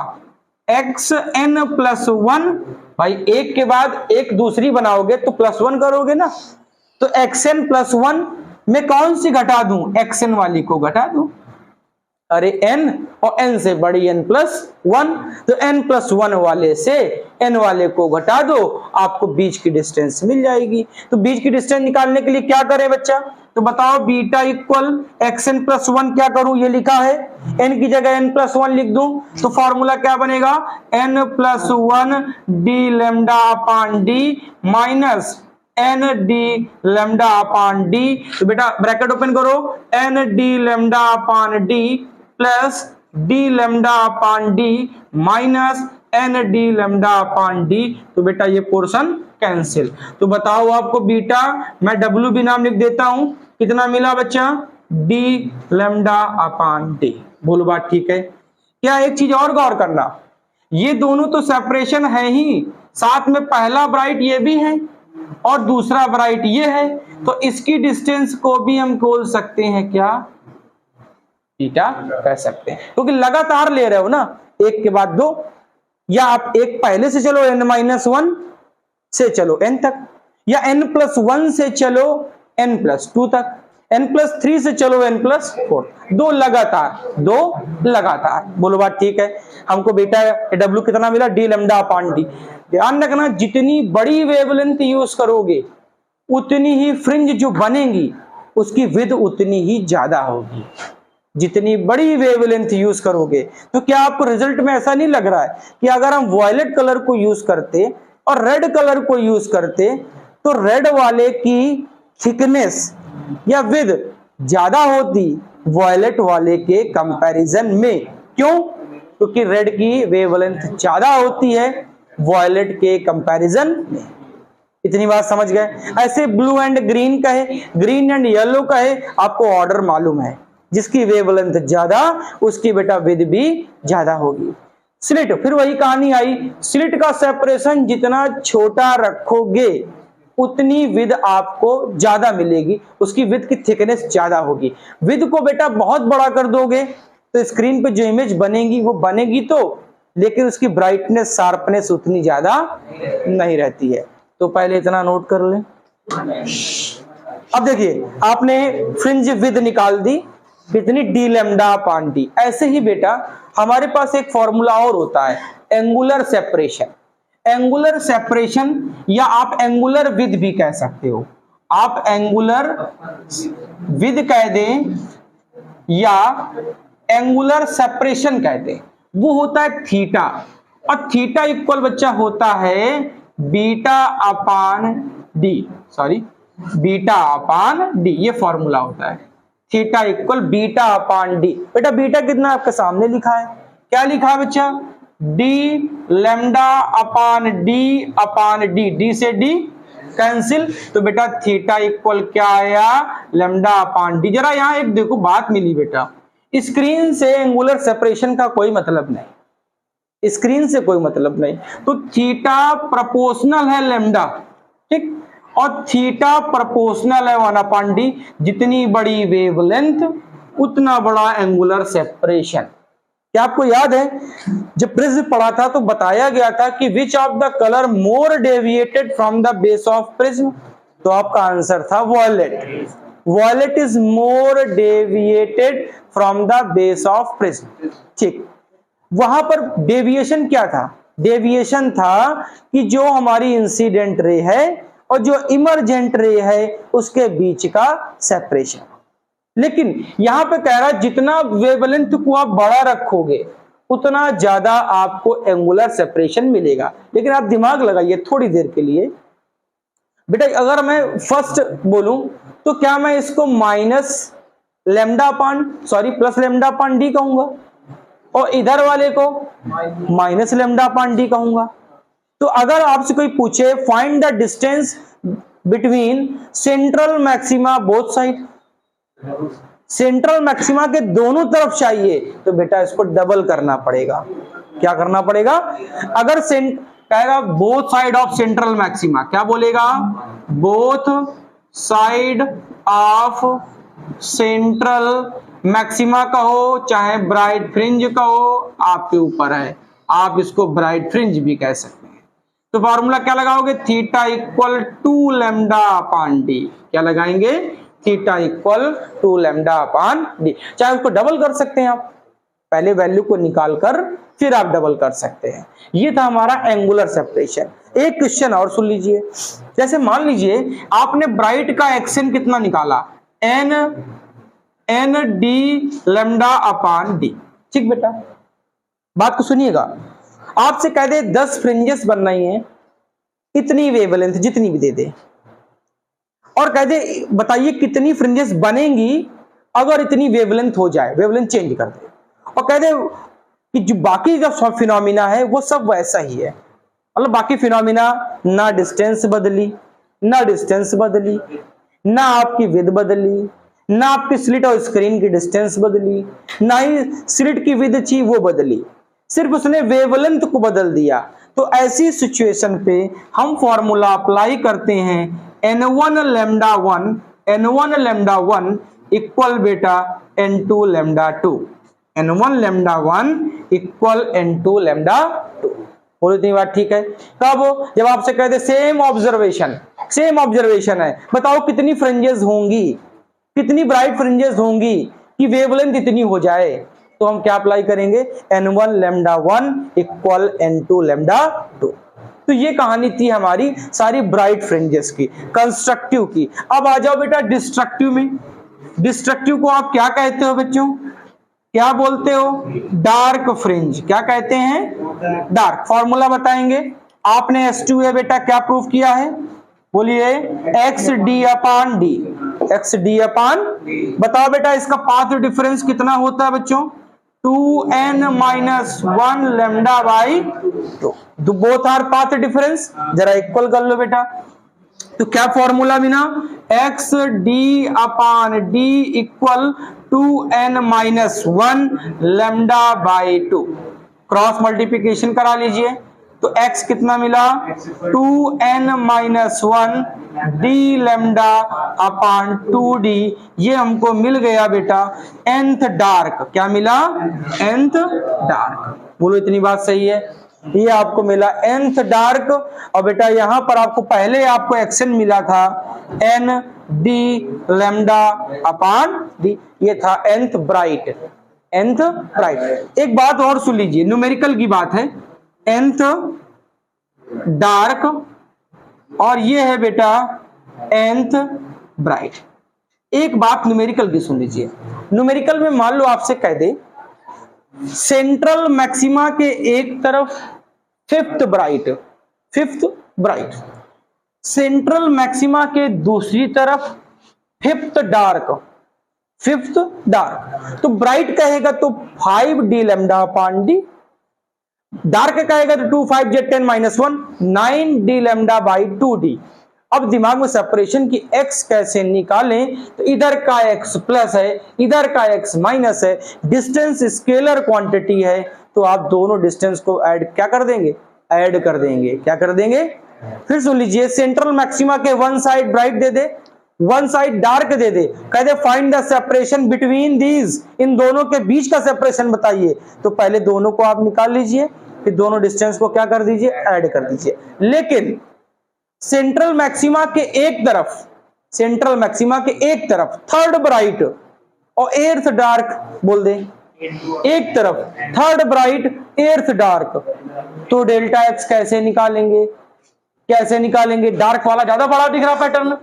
एक्स एन प्लस वन, भाई एक के बाद एक दूसरी बनाओगे तो प्लस वन करोगे ना, तो एक्स एन प्लस वन में कौन सी घटा दूं, एक्स एन वाली को घटा दूं, अरे n और n से बड़ी n प्लस वन, तो n प्लस वन वाले से n वाले को घटा दो, आपको बीच की डिस्टेंस मिल जाएगी। तो बीच की डिस्टेंस निकालने के लिए क्या करें बच्चा, तो बताओ beta equal x n plus one, क्या करूं, ये लिखा है, n की जगह n प्लस वन लिख दूं, तो फॉर्मूला क्या बनेगा, n plus one D lambda upon D minus n D lambda upon D. तो बेटा ब्रैकेट ओपन करो, n D lambda upon D plus D lambda upon D minus n D lambda upon D. तो बेटा ये portion cancel. तो बताओ आपको beta, मैं डब्ल्यू भी नाम लिख देता हूं, कितना मिला बच्चा, डी लेमडा अपान डी। बोलो बात ठीक है। क्या एक चीज और गौर करना, ये दोनों तो सेपरेशन है ही, साथ में पहला ब्राइट ये भी है और दूसरा ब्राइट ये है, तो इसकी डिस्टेंस को भी हम बोल सकते हैं क्या, बीटा कह सकते हैं, क्योंकि लगातार ले रहे हो ना, एक के बाद दो, या आप एक पहले से चलो n माइनस वन से चलो n तक, या n प्लस वन से चलो n प्लस टू तक, n प्लस थ्री से चलो n प्लस फोर, दो लगातार। बोलो बात ठीक है। हमको बेटा w कितना मिला, डी लेमडा अपान डी। ध्यान रखना जितनी बड़ी वेवलेंथ यूज करोगे उतनी ही फ्रिंज जो बनेगी उसकी विड्थ उतनी ही ज्यादा होगी, जितनी बड़ी वेवलेंथ यूज करोगे। तो क्या आपको रिजल्ट में ऐसा नहीं लग रहा है कि अगर हम वॉयलेट कलर को यूज करते और रेड कलर को यूज करते तो रेड वाले की थिकनेस या विड्थ ज्यादा होती वॉयलेट वाले के कंपैरिजन में? क्यों? क्योंकि रेड की वेवलेंथ ज्यादा होती है वॉयलेट के कंपैरिजन में। इतनी बात समझ गए। ऐसे ब्लू एंड ग्रीन का है, ग्रीन एंड येलो का है, आपको ऑर्डर मालूम है, जिसकी वेवलेंथ ज्यादा उसकी बेटा विड्थ भी ज्यादा होगी। स्लिट, फिर वही कहानी आई, स्लिट का सेपरेशन जितना छोटा रखोगे उतनी विड्थ आपको ज्यादा मिलेगी, उसकी विड्थ की थिकनेस ज्यादा होगी। विड्थ को बेटा बहुत बड़ा कर दोगे तो स्क्रीन पे जो इमेज बनेगी वो बनेगी तो, लेकिन उसकी ब्राइटनेस शार्पनेस उतनी ज्यादा नहीं रहती है। तो पहले इतना नोट कर लें। अब देखिए आपने फ्रिंज विड्थ निकाल दी कितनी, डी लेमडा अपान डी। ऐसे ही बेटा हमारे पास एक फॉर्मूला और होता है, एंगुलर सेपरेशन। एंगुलर सेपरेशन या आप एंगुलर विड्थ भी कह सकते हो, आप एंगुलर विड्थ कह दें या एंगुलर सेपरेशन कह दें, वो होता है थीटा। और थीटा इक्वल बच्चा होता है बीटा अपान डी, सॉरी बीटा अपान डी, ये फॉर्मूला होता है। थीटा इक्वल बीटा अपान डी। बेटा बीटा कितना आपके सामने लिखा है, क्या लिखा है बच्चा, D lambda upon D, D से डी कैंसिल, तो बेटा थीटा इक्वल क्या आया, लेमडा अपान डी। जरा यहां एक देखो बात मिली बेटा, स्क्रीन से एंगुलर सेपरेशन का कोई मतलब नहीं, स्क्रीन से कोई मतलब नहीं, तो थीटा प्रोपोर्शनल है लेमडा, ठीक, और थीटा प्रोपोर्शनल है 1 अपान डी। जितनी बड़ी वेवलेंथ उतना बड़ा एंगुलर सेपरेशन। क्या आपको याद है जब प्रिज्म पढ़ा था तो बताया गया था कि which of the colour more deviated from the base of prism, तो आपका आंसर था violet. Violet is more deviated from the base of prism, ठीक। वहां पर डेविएशन क्या था, डेविएशन था कि जो हमारी इंसिडेंट रे है और जो इमरजेंट रे है उसके बीच का सेपरेशन। लेकिन यहां पे कह रहा है जितना वेवलेंथ को आप बड़ा रखोगे उतना ज्यादा आपको एंगुलर सेपरेशन मिलेगा। लेकिन आप दिमाग लगाइए थोड़ी देर के लिए बेटा, अगर मैं फर्स्ट बोलूं तो क्या मैं इसको माइनस लेमडा अपान प्लस लेमडा अपान डी कहूंगा? और इधर वाले को माइनस लेमडा अपॉन डी कहूंगा। तो अगर आपसे कोई पूछे find the distance between central maxima both side, central maxima के दोनों तरफ चाहिए, तो बेटा इसको डबल करना पड़ेगा। क्या करना पड़ेगा? अगर कहेगा both side of central maxima, क्या बोलेगा? Both side of central maxima कहो चाहे ब्राइट फ्रिंज कहो, आपके ऊपर है। आप इसको ब्राइट फ्रिंज भी कह सकते हैं। तो फॉर्मूला क्या लगाओगे? Theta equal to lambda upon d. क्या लगाएंगे? Theta equal to lambda upon d. चाहे उसको डबल कर सकते हैं आप, पहले वैल्यू को निकालकर फिर आप डबल कर सकते हैं। ये था हमारा एंगुलर सेपरेशन। एक क्वेश्चन और सुन लीजिए। जैसे मान लीजिए आपने ब्राइट का एक्शन कितना निकाला? N D lambda upon d. ठीक बेटा, बात को सुनिएगा। आपसे कह दे 10 फ्रिंजेस बन रही हैं, इतनी वेवलेंथ जितनी भी दे दे, और कह दे बताइए कितनी फ्रिंजेस बनेंगी अगर इतनी वेवलेंथ हो जाए, वेवलेंथ चेंज कर दे, और कह दे कि जो बाकी का सब फिनोमिना है वो सब वैसा ही है। मतलब बाकी फिनोमिना ना डिस्टेंस बदली, ना डिस्टेंस बदली, ना आपकी विड्थ बदली, ना आपकी स्लिट और स्क्रीन की डिस्टेंस बदली, ना ही स्लिट की विड्थ थी वो बदली, सिर्फ उसने वेवलेंथ को बदल दिया। तो ऐसी सिचुएशन पे हम फॉर्मूला अप्लाई करते हैं n1 lambda 1, n1 lambda 1 equal बेटा n2 lambda 2, n1 lambda 1 equal n2 lambda 2। बोलो इतनी बात ठीक है? कब? जब आपसे कहते सेम ऑब्जर्वेशन है, बताओ कितनी फ्रिंजेस होंगी, कितनी ब्राइट फ्रिंजेस होंगी कि वेवलेंथ इतनी हो जाए, तो हम क्या अप्लाई करेंगे? n1 lambda 1 equal n2 lambda 2। तो ये कहानी थी हमारी सारी ब्राइट फ्रिंजेस की, कंस्ट्रक्टिव की। अब आ जाओ बेटा डिस्ट्रक्टिव में। डिस्ट्रक्टिव को आप क्या कहते हो बच्चों? क्या बोलते हो? Dark fringe. क्या कहते हैं? डार्क। फॉर्मूला बताएंगे। आपने S2 बेटा क्या प्रूफ किया है? बोलिए x D upon D, x D upon. बताओ बेटा इसका पाथ डिफरेंस कितना होता है बच्चों? 2n-1 lambda by 2। Both our path difference, जरा इक्वल कर लो बेटा। तो क्या फॉर्मूला बिना? X D upon D equal 2n-1 lambda by 2। Cross multiplication करा लीजिए तो x कितना मिला? 2n-1 D lambda upon 2d। ये हमको मिल गया बेटा nth डार्क। क्या मिला? nth dark. बोलो इतनी बात सही है? ये आपको मिला nth डार्क। और बेटा यहां पर आपको पहले आपको एक्शन मिला था n D lambda upon D, ये था nth ब्राइट, nth ब्राइट। एक बात और सुन लीजिए, न्यूमेरिकल की बात है। nth डार्क और ये है बेटा nth ब्राइट। एक बात न्यूमेरिकल की सुन लीजिए। न्यूमेरिकल में मान लो आपसे कह दे सेंट्रल मैक्सिमा के एक तरफ फिफ्थ ब्राइट, सेंट्रल मैक्सिमा के दूसरी तरफ फिफ्थ डार्क। तो ब्राइट कहेगा तो 5d lambda upon D, dark कहेगा तो 2 5 j 10-1 9d lambda by 2d। अब दिमाग में सेपरेशन की x कैसे निकालें? तो इधर का x प्लस है, इधर का x माइनस है, डिस्टेंस स्केलर क्वांटिटी है, तो आप दोनों डिस्टेंस को ऐड क्या कर देंगे? ऐड कर देंगे। क्या कर देंगे? फिर सुन लीजिए, सेंट्रल मैक्सिमा के वन साइड ब्राइट दे दे, वन साइड डार्क दे दे, कह दे find the separation between these, इन दोनों के बीच का सेपरेशन बताइए। तो पहले दोनों को आप निकाल लीजिए, फिर दोनों डिस्टेंस को क्या कर दीजिए? ऐड कर दीजिए। लेकिन सेंट्रल मैक्सिमा के एक तरफ थर्ड ब्राइट और एर्थ डार्क बोल दे, एक तरफ थर्ड ब्राइट एर्थ डार्क, तो डेल्टा एक्स कैसे निकालेंगे? डार्क वाला ज्यादा बड़ा दिख रहा पैटर्न,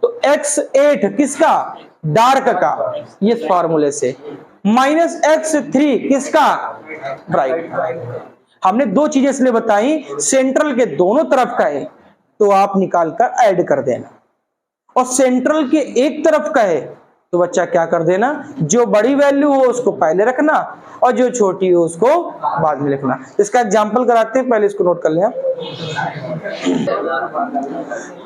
तो x8 किसका? डार्क का, ये फॉर्मूले से, माइनस x3 किसका? ब्राइट। हमने दो चीजें इसलिए बताई, सेंट्रल के दोनों तरफ का है तो आप निकाल कर ऐड कर देना, और सेंट्रल के एक तरफ का है तो बच्चा क्या कर देना, जो बड़ी वैल्यू हो उसको पहले रखना और जो छोटी हो उसको बाद में लिखना। इसका एग्जांपल कराते हैं, पहले इसको नोट कर लें।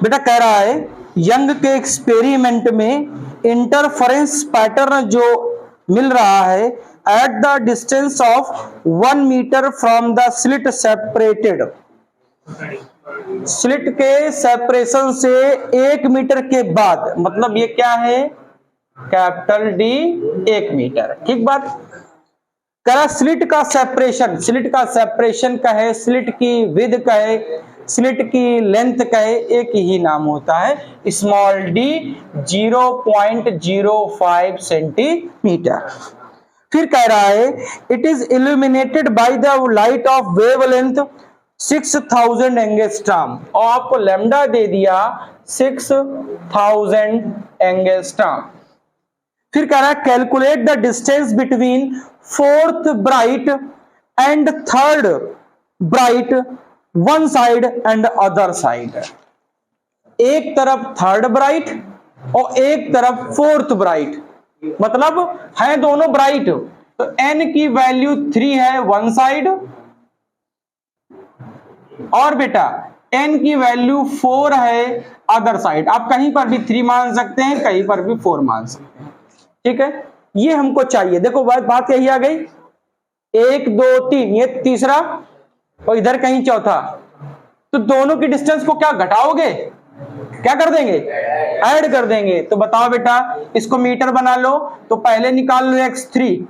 बेटा कह रहा है यंग के एक्सपेरिमेंट में इंटरफेरेंस पैटर्न जो मिल रहा है at the distance of 1 metre from the slit separated, slit के सेपरेशन से 1 मीटर के बाद, मतलब ये क्या है, कैपिटल डी 1 मीटर। ठीक बात। करा स्लिट का सेपरेशन का है, स्लिट की विड्थ का है, स्लिट की लेंथ का है, एक ही नाम होता है स्मॉल डी 0.05 सेंटीमीटर। फिर कह रहा है it is illuminated by the light of wavelength 6000 angstrom, और आपको लैम्डा दे दिया 6000 एंगस्ट्रॉम। फिर कह रहा है calculate the distance between fourth bright and third bright one side and other side. एक तरफ थर्ड ब्राइट और एक तरफ फोर्थ ब्राइट, मतलब है दोनों ब्राइट, तो n की वैल्यू 3 है वन साइड और बेटा n की वैल्यू 4 है अदर साइड। आप कहीं पर भी 3 मान सकते हैं, कहीं पर भी 4 मान सकते हैं। ठीक है, ये हमको चाहिए। देखो बात यही आ गई, 1 2 3 ये तीसरा और इधर कहीं चौथा, तो दोनों की डिस्टेंस को क्या घटाओगे, क्या कर देंगे, ऐड कर देंगे। तो बताओ बेटा इसको मीटर बना लो, तो पहले निकाल लो x3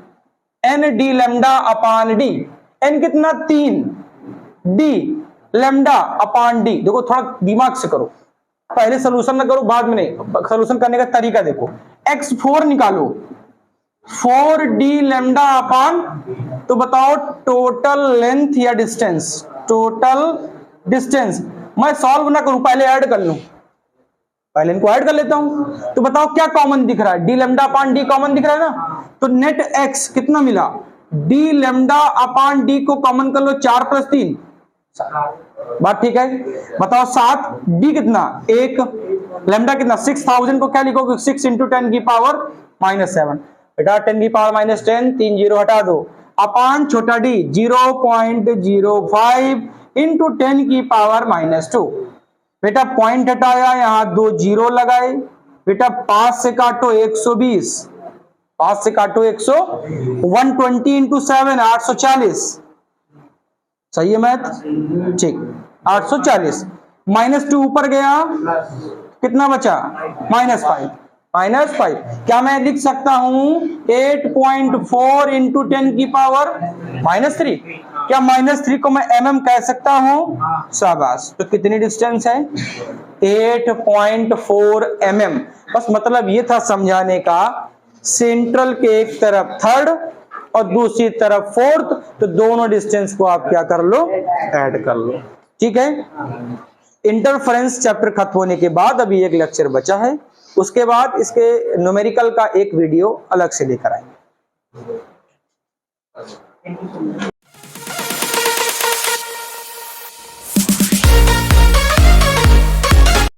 n d लैम्डा अपान डी, n कितना 3 d लैम्डा अपान डी। देखो थोड़ा दिमाग से करो, पहले सोल्यूशन ना करो बाद में नहीं, सोल्यूशन करने का तरीका देखो। x4 निकालो 4d लैम्डा अपान, तो बताओ टोटल लेंथ या डिस्टेंस, टोटल डिस्टेंस। मैं सॉल्व ना करूं, पहले ऐड कर लूं, पहले इनको ऐड कर लेता हूं। तो बताओ क्या कॉमन दिख रहा है, डी लैम्डा अपान डी कॉमन दिख रहा है ना, तो नेट x कितना मिला, डी लैम्डा अपान डी को कॉमन कर लो, 4 + 3 बात ठीक है। बताओ 7, डी कितना 1, लैम्डा कितना 6000 को क्या लिखोगे 6 × 10 की पावर -7, बेटा 10 की पावर -10, 3 0 हटा दो, अपान छोटा डी 0.05 × 10 की पावर -2। बेटा पॉइंट हटाया, यहाँ 2 0 लगाए, बेटा 5 से काटो 120, 5 से काटो 100, 120 × 7 840, सही है मैथ, ठीक 840, -2 ऊपर गया कितना बचा -5, क्या मैं लिख सकता हूं 8.4 × 10 की पावर -3, क्या -3 को मैं mm कह सकता हूं, शाबाश। तो कितनी डिस्टेंस है 8.4 mm। बस मतलब ये था समझाने का, सेंट्रल के एक तरफ थर्ड और दूसरी तरफ फोर्थ, तो दोनों डिस्टेंस को आप क्या कर लो, ऐड कर लो। ठीक है, इंटरफेरेंस चैप्टर खत्म होने के बाद अभी एक लेक्चर बचा है, उसके बाद इसके न्यूमेरिकल का एक वीडियो अलग से लेकर आएंगे।